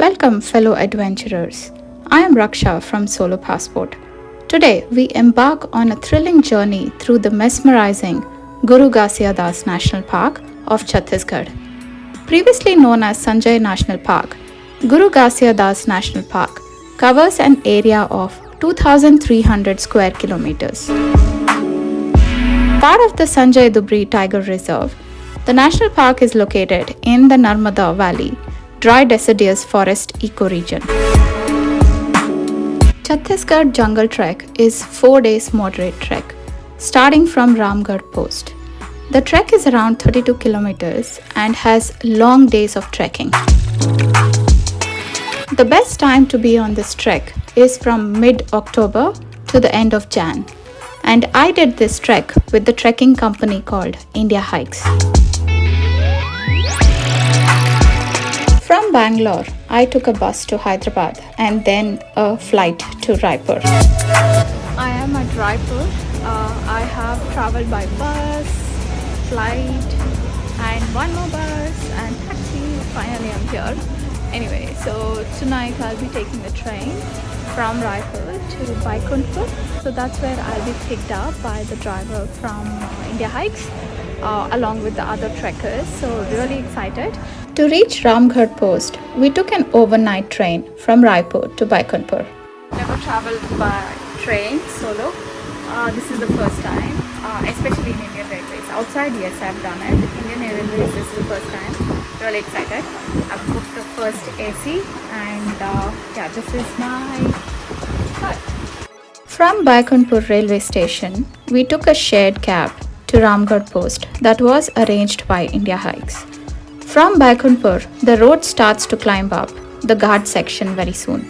Welcome, fellow adventurers. I am Raksha from Solopassport. Today, we embark on a thrilling journey through the mesmerizing Guru Ghasiadas National Park of Chattisgarh. Previously known as Sanjay National Park, Guru Ghasiadas National Park covers an area of 2,300 square kilometers. Part of the Sanjay Dubri Tiger Reserve, the national park is located in the Narmada Valley, dry deciduous forest ecoregion. Chattisgarh Jungle Trek is 4 days moderate trek, starting from Ramar Post. The trek is around 32 kilometers and has long days of trekking. The best time to be on this trek is from mid-October to the end of Jan, and I did this trek with the trekking company called India Hikes. From Bangalore, I took a bus to Hyderabad and then a flight to Raipur. I am at Raipur. I have traveled by bus, flight, and one more bus and taxi. Finally, I'm here. Anyway, so tonight I'll be taking the train from Raipur to Baikunthpur. So that's where I'll be picked up by the driver from India Hikes along with the other trekkers. So really excited. To reach Ramgarh Post, we took an overnight train from Raipur to Baikunthpur. Never traveled by train solo. This is the first time, especially in Indian Railways. Outside, yes, I've done it. Indian Railways, this is the first time. Really excited. I've booked the first AC and yeah, this is my car. From Baikunthpur railway station, we took a shared cab to Ramgarh Post that was arranged by India Hikes. From Baikunthpur, the road starts to climb up the Ghat section very soon.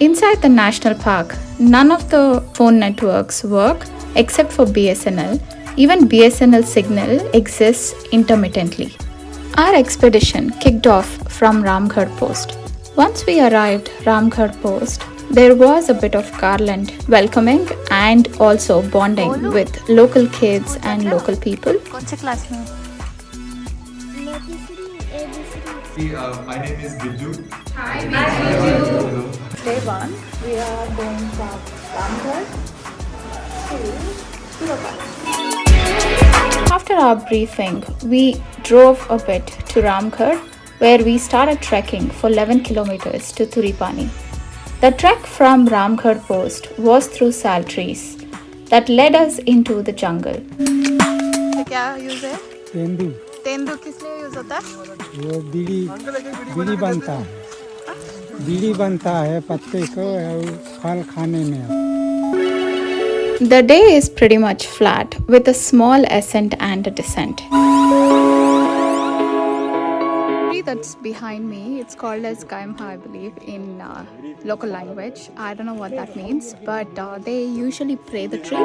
Inside the national park, none of the phone networks work except for BSNL. Even BSNL signal exists intermittently. Our expedition kicked off from Ramgarh Post. Once we arrived Ramgarh Post, there was a bit of garland welcoming and also bonding with local kids and local people. My name is Biju. Hi, Biju. Day one, we are going from Ramgarh to Solopassport. After our briefing, we drove a bit to Ramgarh, where we started trekking for 11 kilometers to Turipani. The trek from Ramgarh Post was through sal trees that led us into the jungle. क्या use है? तेंदू किस लिए use होता है? वो बीड़ी बनता है पत्ते को और फल खाने में. The day is pretty much flat with a small ascent and a descent. That's behind me, it's called as Kaimha, I believe, in local language. I don't know what that means, but they usually pray the tree.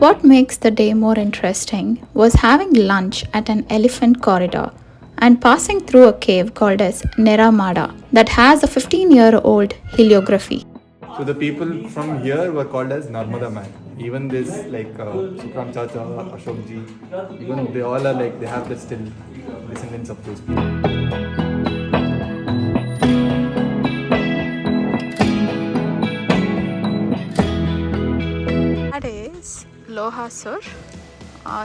What makes the day more interesting was having lunch at an elephant corridor and passing through a cave called as Neramada that has a 15-year-old heliography. So the people from here were called as Narmada man. Even this like Sukram Chacha, Ashok ji, even they all are like they have the still descendants of those people. That is Lohasur,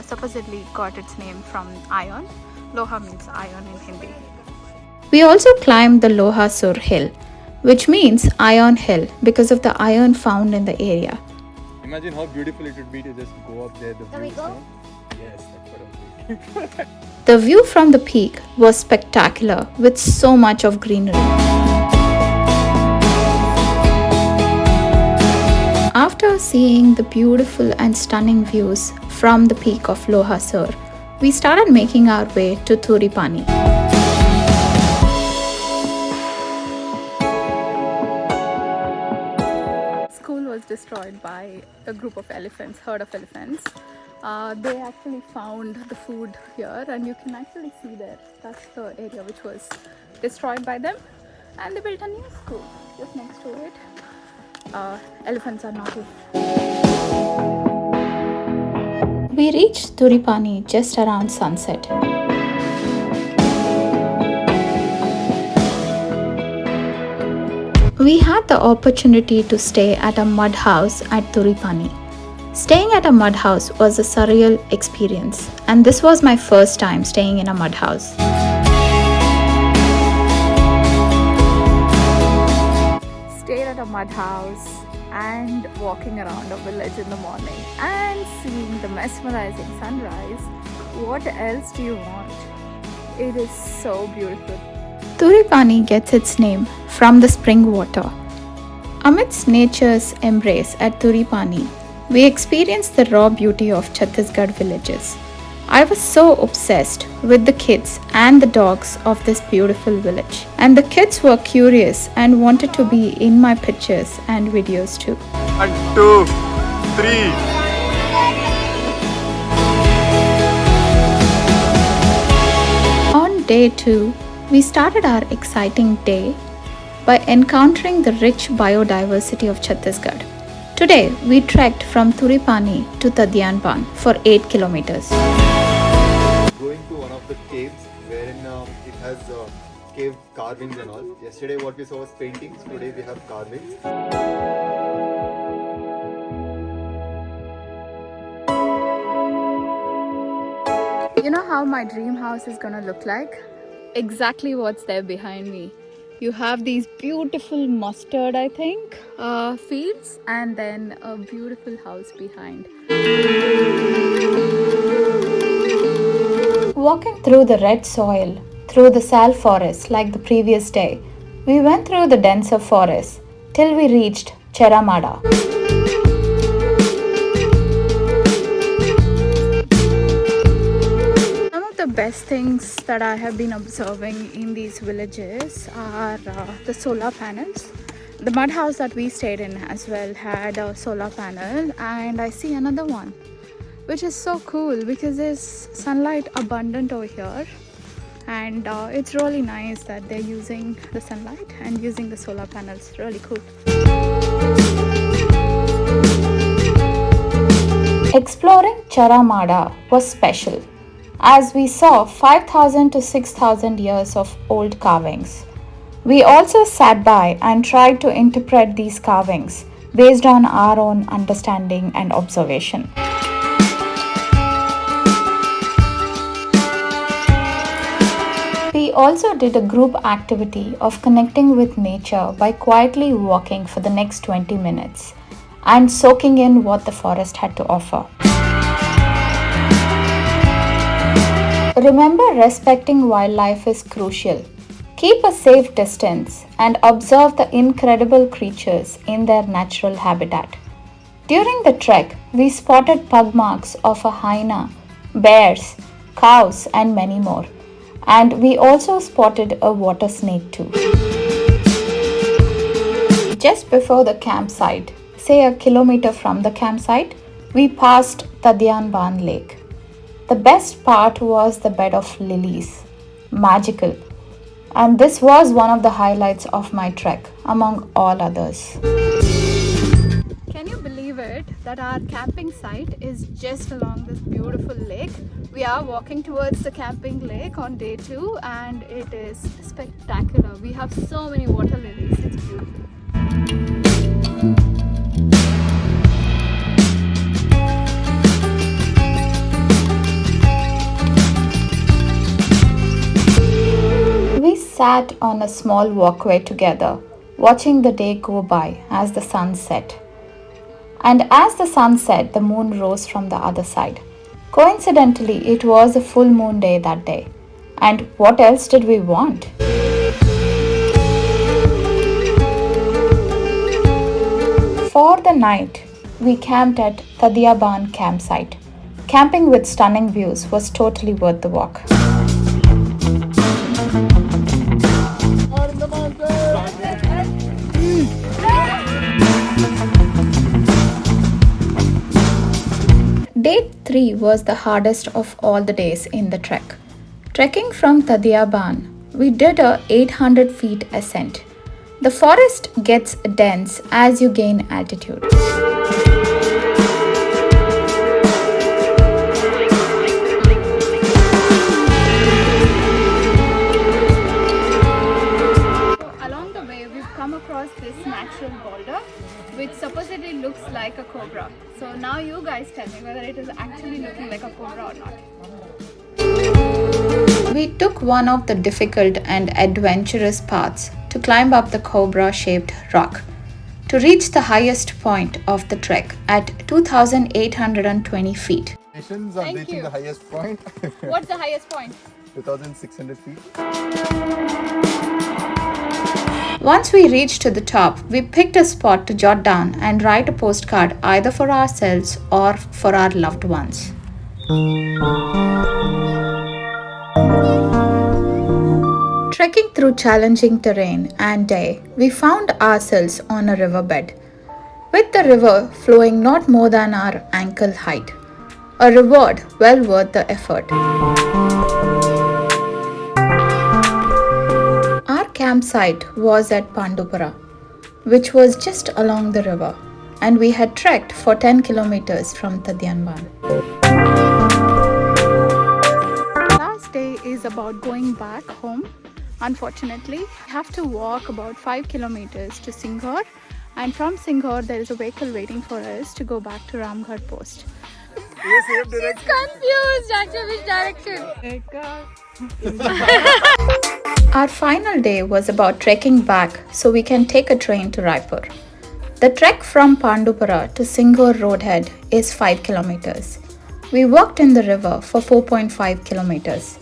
supposedly got its name from iron. Loha means iron in Hindi. We also climbed the Lohasur hill, which means iron hill because of the iron found in the area. Imagine how beautiful it would be to just go up there. Can we go? Yes, that's what I'm thinking. The view from the peak was spectacular with so much of greenery. After seeing the beautiful and stunning views from the peak of Lohasur, we started making our way to Turipani. Was destroyed by a group of elephants, herd of elephants. They actually found the food here, and you can actually see there. That's the area which was destroyed by them, and they built a new school just next to it. Elephants are not here. We reached Turipani just around sunset. We had the opportunity to stay at a mud house at Turipani. Staying at a mud house was a surreal experience, and this was my first time staying in a mud house. Stayed at a mud house and walking around a village in the morning and seeing the mesmerizing sunrise. What else do you want? It is so beautiful. Turipani gets its name from the spring water. Amidst nature's embrace at Turipani, we experienced the raw beauty of Chattisgarh villages. I was so obsessed with the kids and the dogs of this beautiful village. And the kids were curious and wanted to be in my pictures and videos too. 1, 2, 3. On day 2, we started our exciting day by encountering the rich biodiversity of Chattisgarh. Today, we trekked from Turipani to Tadianban for 8 kilometers. Going to one of the caves wherein it has cave carvings and all. Yesterday what we saw was paintings, today we have carvings. You know how my dream house is gonna look like? Exactly what's there behind me. You have these beautiful mustard, I think, fields, and then a beautiful house behind. Walking through the red soil, through the sal forest like the previous day, we went through the denser forest till we reached Cheramada. The best things that I have been observing in these villages are the solar panels. The mud house that we stayed in as well had a solar panel, and I see another one, which is so cool because there's sunlight abundant over here, and it's really nice that they're using the sunlight and using the solar panels. Really cool. Exploring Charamada was special, as we saw 5,000 to 6,000 years of old carvings. We also sat by and tried to interpret these carvings based on our own understanding and observation. We also did a group activity of connecting with nature by quietly walking for the next 20 minutes and soaking in what the forest had to offer. Remember, respecting wildlife is crucial. Keep a safe distance and observe the incredible creatures in their natural habitat. During the trek, we spotted pug marks of a hyena, bears, cows, and many more. And we also spotted a water snake too. Just before the campsite, say a kilometer from the campsite, we passed Tadianban Lake. The best part was the bed of lilies. Magical. And this was one of the highlights of my trek, among all others. Can you believe it that our camping site is just along this beautiful lake? We are walking towards the camping lake on day 2, and it is spectacular. We have so many water lilies. It's beautiful. We sat on a small walkway together, watching the day go by as the sun set. And as the sun set, the moon rose from the other side. Coincidentally, it was a full moon day that day. And what else did we want? For the night, we camped at Tadiaban campsite. Camping with stunning views was totally worth the walk. Day 3 was the hardest of all the days in the trek. Trekking from Tadiaban, we did a 800 feet ascent. The forest gets dense as you gain altitude. natural boulder which supposedly looks like a cobra. So now you guys tell me whether it is actually looking like a cobra or not. We took one of the difficult and adventurous paths to climb up the cobra-shaped rock to reach the highest point of the trek at 2,820 feet. Congratulations on Thank reaching you. the highest point. What's the highest point? 2,600 feet. Once we reached to the top, we picked a spot to jot down and write a postcard either for ourselves or for our loved ones. Trekking through challenging terrain and day, we found ourselves on a riverbed, with the river flowing not more than our ankle height. A reward well worth the effort. Our campsite was at Pandupara, which was just along the river, and we had trekked for 10 kilometers from Tadyanban. Last day is about going back home. Unfortunately, we have to walk about 5 kilometers to Singhor, and from Singhor there is a vehicle waiting for us to go back to Ramgarh post. Same direction. Confused actually which direction. Our final day was about trekking back so we can take a train to Raipur. The trek from Pandupara to Singhor roadhead is 5 kilometers. We walked in the river for 4.5 kilometers.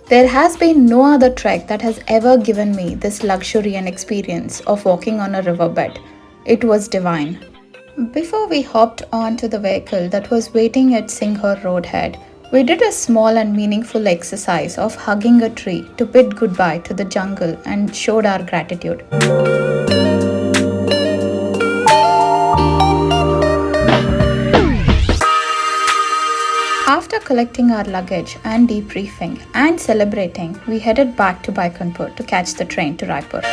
There has been no other trek that has ever given me this luxury and experience of walking on a riverbed. It was divine. Before we hopped onto the vehicle that was waiting at Singhor roadhead, we did a small and meaningful exercise of hugging a tree to bid goodbye to the jungle and showed our gratitude. After collecting our luggage and debriefing and celebrating, we headed back to Baikunthpur to catch the train to Raipur.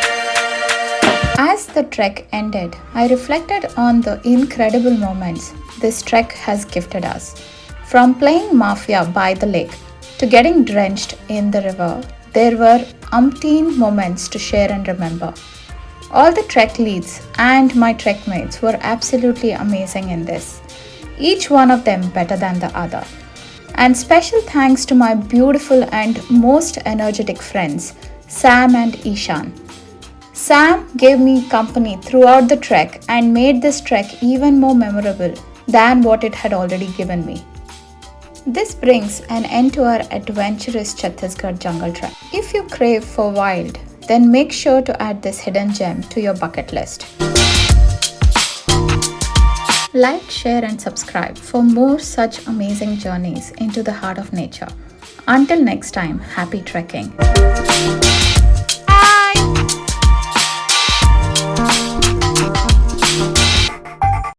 As the trek ended, I reflected on the incredible moments this trek has gifted us. From playing Mafia by the lake to getting drenched in the river, there were umpteen moments to share and remember. All the trek leads and my trek mates were absolutely amazing in this, each one of them better than the other. And special thanks to my beautiful and most energetic friends, Sam and Ishan. Sam gave me company throughout the trek and made this trek even more memorable than what it had already given me. This brings an end to our adventurous Chattisgarh Jungle Trek. If you crave for wild, then make sure to add this hidden gem to your bucket list. Like, share and subscribe for more such amazing journeys into the heart of nature. Until next time, happy trekking. Bye!